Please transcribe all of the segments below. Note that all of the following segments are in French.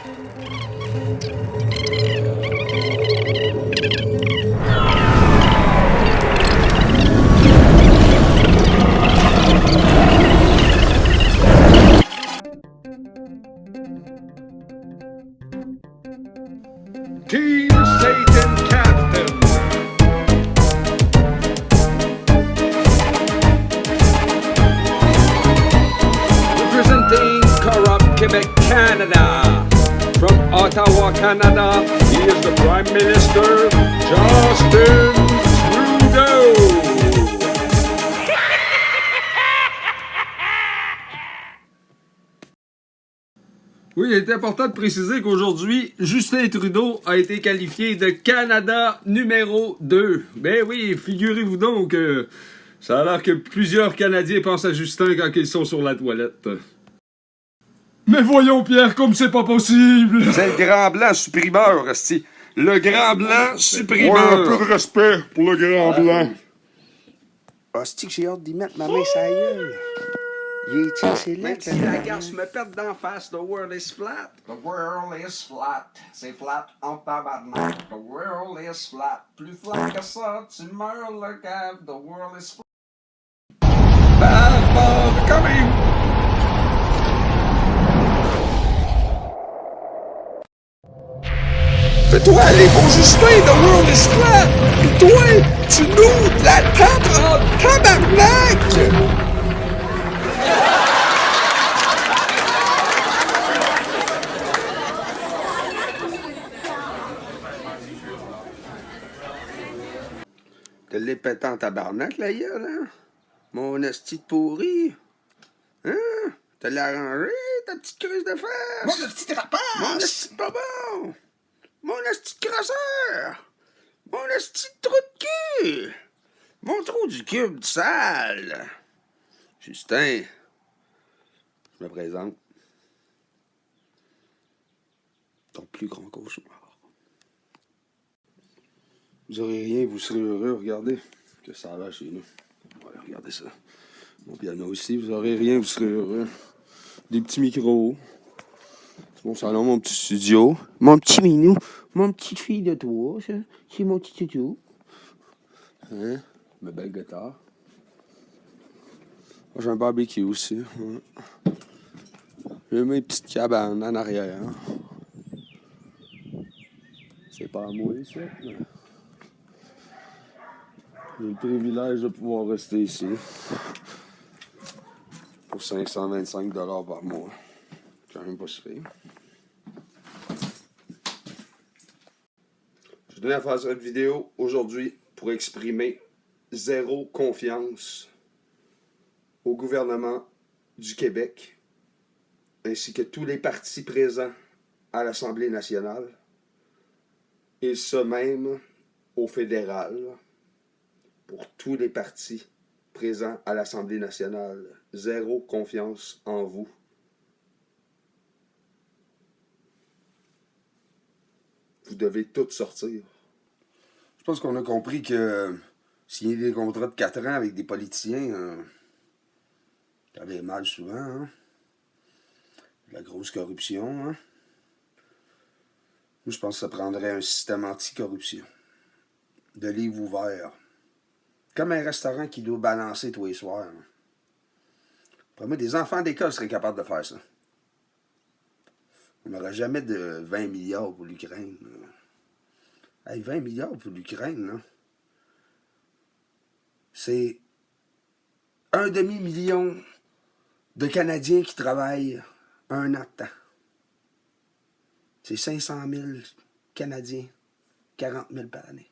Team Satan Captain. Representing Corrupt Quebec, Canada. From Ottawa, Canada, he is the Prime Minister, Justin Trudeau. Oui, il est important de préciser qu'aujourd'hui, Justin Trudeau a été qualifié de Canada numéro 2. Ben oui, figurez-vous donc, ça a l'air que plusieurs Canadiens pensent à Justin quand ils sont sur la toilette. Mais voyons, Pierre, comme c'est pas possible! C'est le grand blanc supprimeur, esti. Le grand blanc supprimeur. Ouais, un peu de respect pour le grand blanc. Esti que j'ai hâte d'y mettre ma main sur la gueule. Il est tiens, c'est Même laid, si la garce me pète d'en face, the world is flat. The world is flat. C'est flat en tabarnak. The world is flat. Plus flat que ça, tu meurs le cave. The world is flat. Bad ball coming! Fais-toi aller, bon Justin, the world is flat. Et toi, tu nous la tapes en tabarnak. Te l'es pété en tabarnak, la gueule, hein? Mon esti de pourri. Hein? Te l'as arrangé, ta petite crise de fesses? Mon petit rapace! Mon esti de bonbon! Mon esti de crosseur! Mon esti de trou de cul! Mon trou du cube sale! Justin, je me présente. Ton plus grand cauchemar. Vous aurez rien, vous serez heureux, regardez que ça va chez nous. Ouais, regardez ça. Mon piano aussi, vous aurez rien, vous serez heureux. Des petits micros. C'est mon salon, mon petit studio. Mon petit minou. Mon petite fille de toi, ça. C'est mon petit studio. Hein? Ma belle guitare. J'ai un barbecue aussi. Ouais. J'ai mes petites cabanes en arrière. C'est pas à moi, ça. J'ai le privilège de pouvoir rester ici pour 525 $ par mois. Quand même pas si pire. Je tenais à faire cette vidéo aujourd'hui pour exprimer zéro confiance au gouvernement du Québec ainsi que tous les partis présents à l'Assemblée nationale et ce même au fédéral. Pour tous les partis présents à l'Assemblée nationale, zéro confiance en vous. Vous devez tous sortir. Je pense qu'on a compris que signer des contrats de 4 ans avec des politiciens, ça avait mal souvent. Hein? La grosse corruption. Hein? Moi, je pense que ça prendrait un système anticorruption. De livres ouverts. Comme un restaurant qui doit balancer tous les soirs. Pour moi, des enfants d'école seraient capables de faire ça. On n'aura jamais de 20 milliards pour l'Ukraine. Hey, 20 milliards pour l'Ukraine, là. C'est 1,5 million de Canadiens qui travaillent un an de temps. C'est 500 000 Canadiens, 40 000 par année.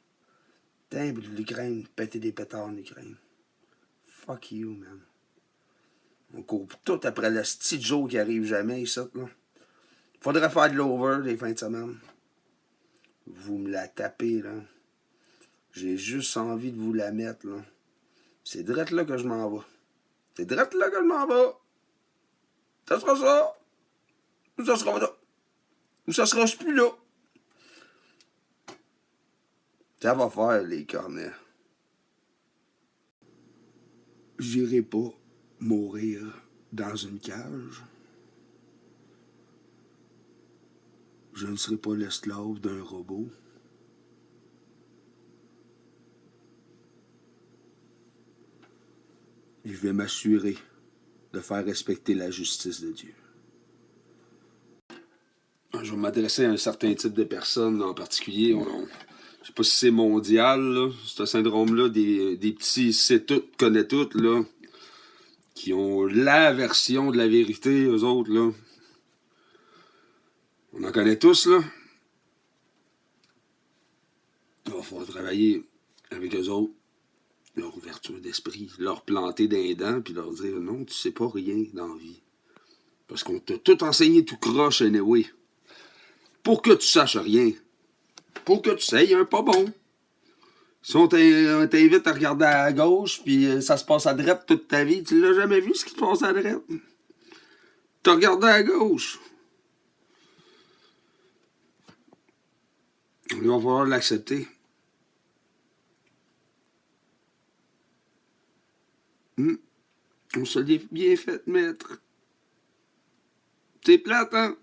Putain, l'Ukraine, péter des pétards en Ukraine. Fuck you, man. On court tout après le petit Joe qui arrive jamais, ici, là. Faudrait faire de l'over les fins de semaine. Vous me la tapez, là. J'ai juste envie de vous la mettre, là. C'est drette là que je m'en vais. C'est drette là que je m'en vais. Ça sera ça. Ou ça sera là. Ou ça sera plus là. Ça va faire, les cornets. J'irai pas mourir dans une cage. Je ne serai pas l'esclave d'un robot. Je vais m'assurer de faire respecter la justice de Dieu. Je vais m'adresser à un certain type de personnes en particulier. Je sais pas si c'est mondial, là, ce syndrome-là, des petits c'est tout, connaît tout, là, qui ont la version de la vérité, eux autres, là. On en connaît tous, là. Il va falloir travailler avec eux autres, leur ouverture d'esprit, leur planter d'un dent, puis leur dire non, tu sais pas rien dans la vie. Parce qu'on t'a tout enseigné tout croche, anyway. Pour que tu saches rien. Pour que tu sais, un pas bon. Si on t'invite à regarder à gauche, puis ça se passe à droite toute ta vie, tu l'as jamais vu ce qui se passe à droite. T'as regardé à gauche. On va falloir l'accepter. On se l'est bien fait, maître. C'est plate, hein?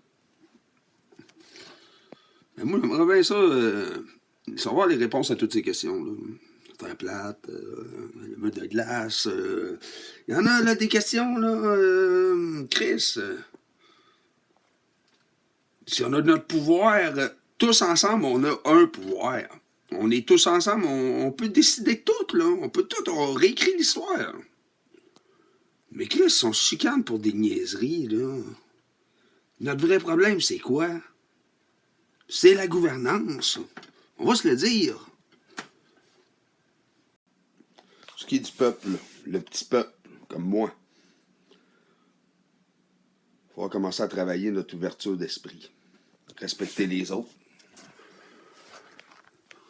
Mais moi, j'aimerais bien ça, savoir les réponses à toutes ces questions, là. Terre plate, le mur de glace. Il y en a, là, des questions, là. Chris. Si on a notre pouvoir, tous ensemble, on a un pouvoir. On est tous ensemble, on peut décider de tout, là. On peut tout, on réécrit l'histoire. Mais Chris, on se chicane pour des niaiseries, là. Notre vrai problème, c'est quoi? C'est la gouvernance. On va se le dire. Ce qui est du peuple, le petit peuple, comme moi, il va commencer à travailler notre ouverture d'esprit. Respecter les autres.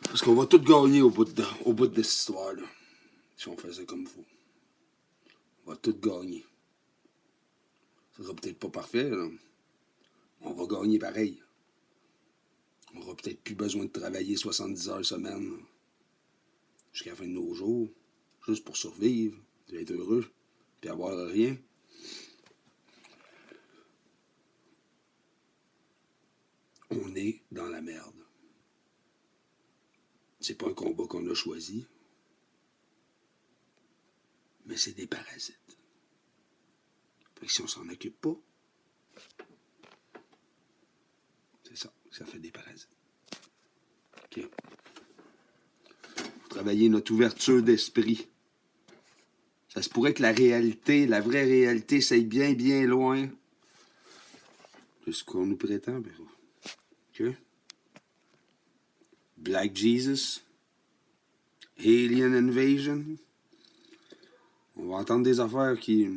Parce qu'on va tout gagner au bout de cette histoire-là. Si on faisait comme il faut. On va tout gagner. Ça sera peut-être pas parfait, là. On va gagner pareil. On n'aura peut-être plus besoin de travailler 70 heures semaine jusqu'à la fin de nos jours, juste pour survivre, être heureux, puis avoir rien. On est dans la merde. C'est pas un combat qu'on a choisi, mais c'est des parasites. Fait que si on s'en occupe pas, c'est ça fait des parasites. OK. Faut travailler notre ouverture d'esprit. Ça se pourrait que la réalité, la vraie réalité, c'est bien, bien loin de ce qu'on nous prétend. OK? Black Jesus, Alien Invasion. On va entendre des affaires qui...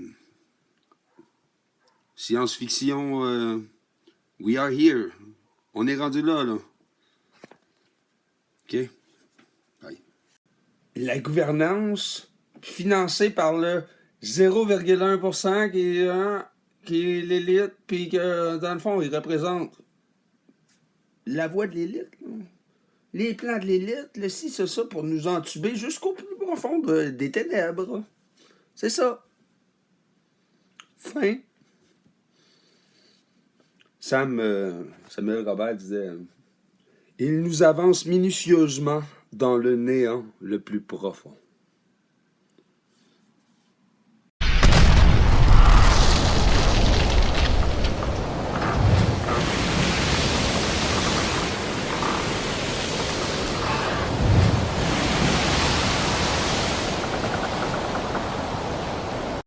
Science-fiction, we are here. On est rendu là, là. OK? Bye. La gouvernance financée par le 0,1% qui est l'élite, puis que, dans le fond, il représente la voix de l'élite, là. Les plans de l'élite, le ci, c'est ça, pour nous entuber jusqu'au plus profond des ténèbres. C'est ça. Fin. Samuel Robert disait « Il nous avance minutieusement dans le néant le plus profond. »